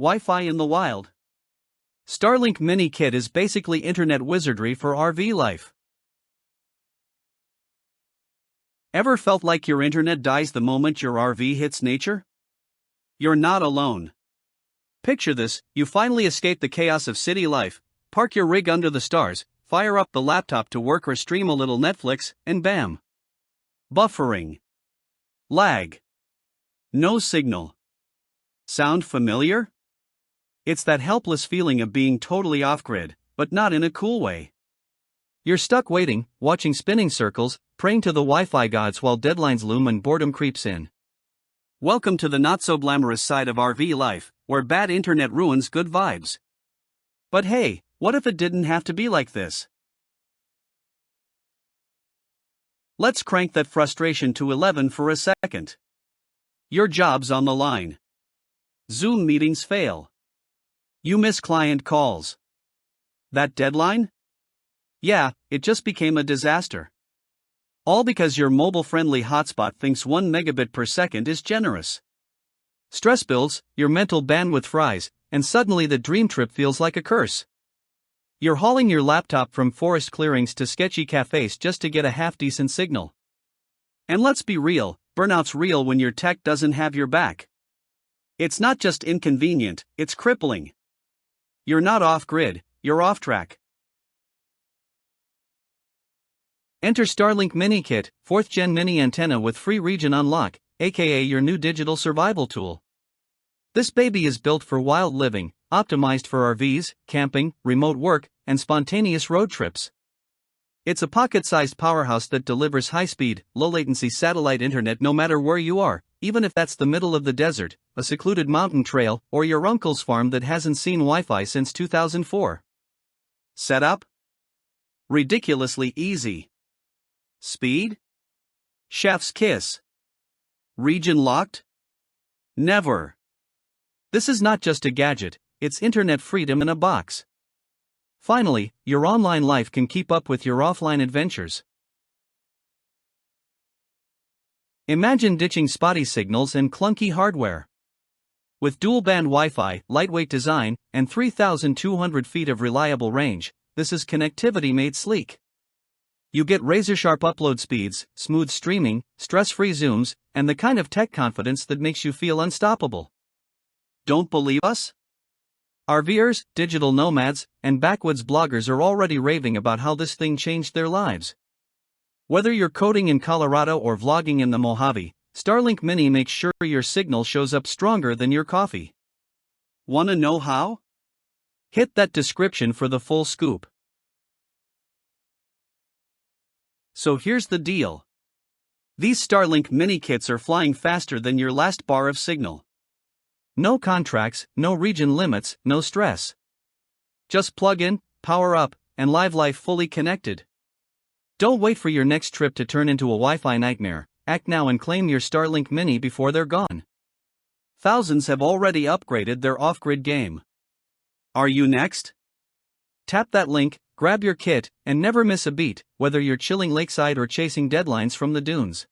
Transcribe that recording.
Wi-Fi in the wild. Starlink Mini Kit is basically internet wizardry for RV life. Ever felt like your internet dies the moment your RV hits nature? You're not alone. Picture this: you finally escape the chaos of city life, park your rig under the stars, fire up the laptop to work or stream a little Netflix, and bam! Buffering. Lag. No signal. Sound familiar? It's that helpless feeling of being totally off-grid, but not in a cool way. You're stuck waiting, watching spinning circles, praying to the Wi-Fi gods while deadlines loom and boredom creeps in. Welcome to the not-so-glamorous side of RV life, where bad internet ruins good vibes. But hey, what if it didn't have to be like this? Let's crank that frustration to 11 for a second. Your job's on the line. Zoom meetings fail. You miss client calls. That deadline? Yeah, it just became a disaster. All because your mobile-friendly hotspot thinks 1 megabit per second is generous. Stress builds, your mental bandwidth fries, and suddenly the dream trip feels like a curse. You're hauling your laptop from forest clearings to sketchy cafés just to get a half-decent signal. And let's be real, burnout's real when your tech doesn't have your back. It's not just inconvenient, it's crippling. You're not off-grid, you're off-track. Enter Starlink Mini Kit, 4th Gen Mini Antenna with free region unlock, aka your new digital survival tool. This baby is built for wild living, optimized for RVs, camping, remote work, and spontaneous road trips. It's a pocket-sized powerhouse that delivers high-speed, low-latency satellite internet no matter where you are, even if that's the middle of the desert, a secluded mountain trail, or your uncle's farm that hasn't seen Wi-Fi since 2004. Setup? Ridiculously easy. Speed? Chef's kiss. Region locked? Never. This is not just a gadget, it's internet freedom in a box. Finally, your online life can keep up with your offline adventures. Imagine ditching spotty signals and clunky hardware. With dual-band Wi-Fi, lightweight design, and 3,200 feet of reliable range, this is connectivity made sleek. You get razor-sharp upload speeds, smooth streaming, stress-free zooms, and the kind of tech confidence that makes you feel unstoppable. Don't believe us? RVers, digital nomads, and backwoods bloggers are already raving about how this thing changed their lives. Whether you're coding in Colorado or vlogging in the Mojave, Starlink Mini makes sure your signal shows up stronger than your coffee. Wanna know how? Hit that description for the full scoop. So here's the deal. These Starlink Mini Kits are flying faster than your last bar of signal. No contracts, no region limits, no stress. Just plug in, power up, and live life fully connected. Don't wait for your next trip to turn into a Wi-Fi nightmare. Act now and claim your Starlink Mini before they're gone. Thousands have already upgraded their off-grid game. Are you next? Tap that link, grab your kit, and never miss a beat, whether you're chilling lakeside or chasing deadlines from the dunes.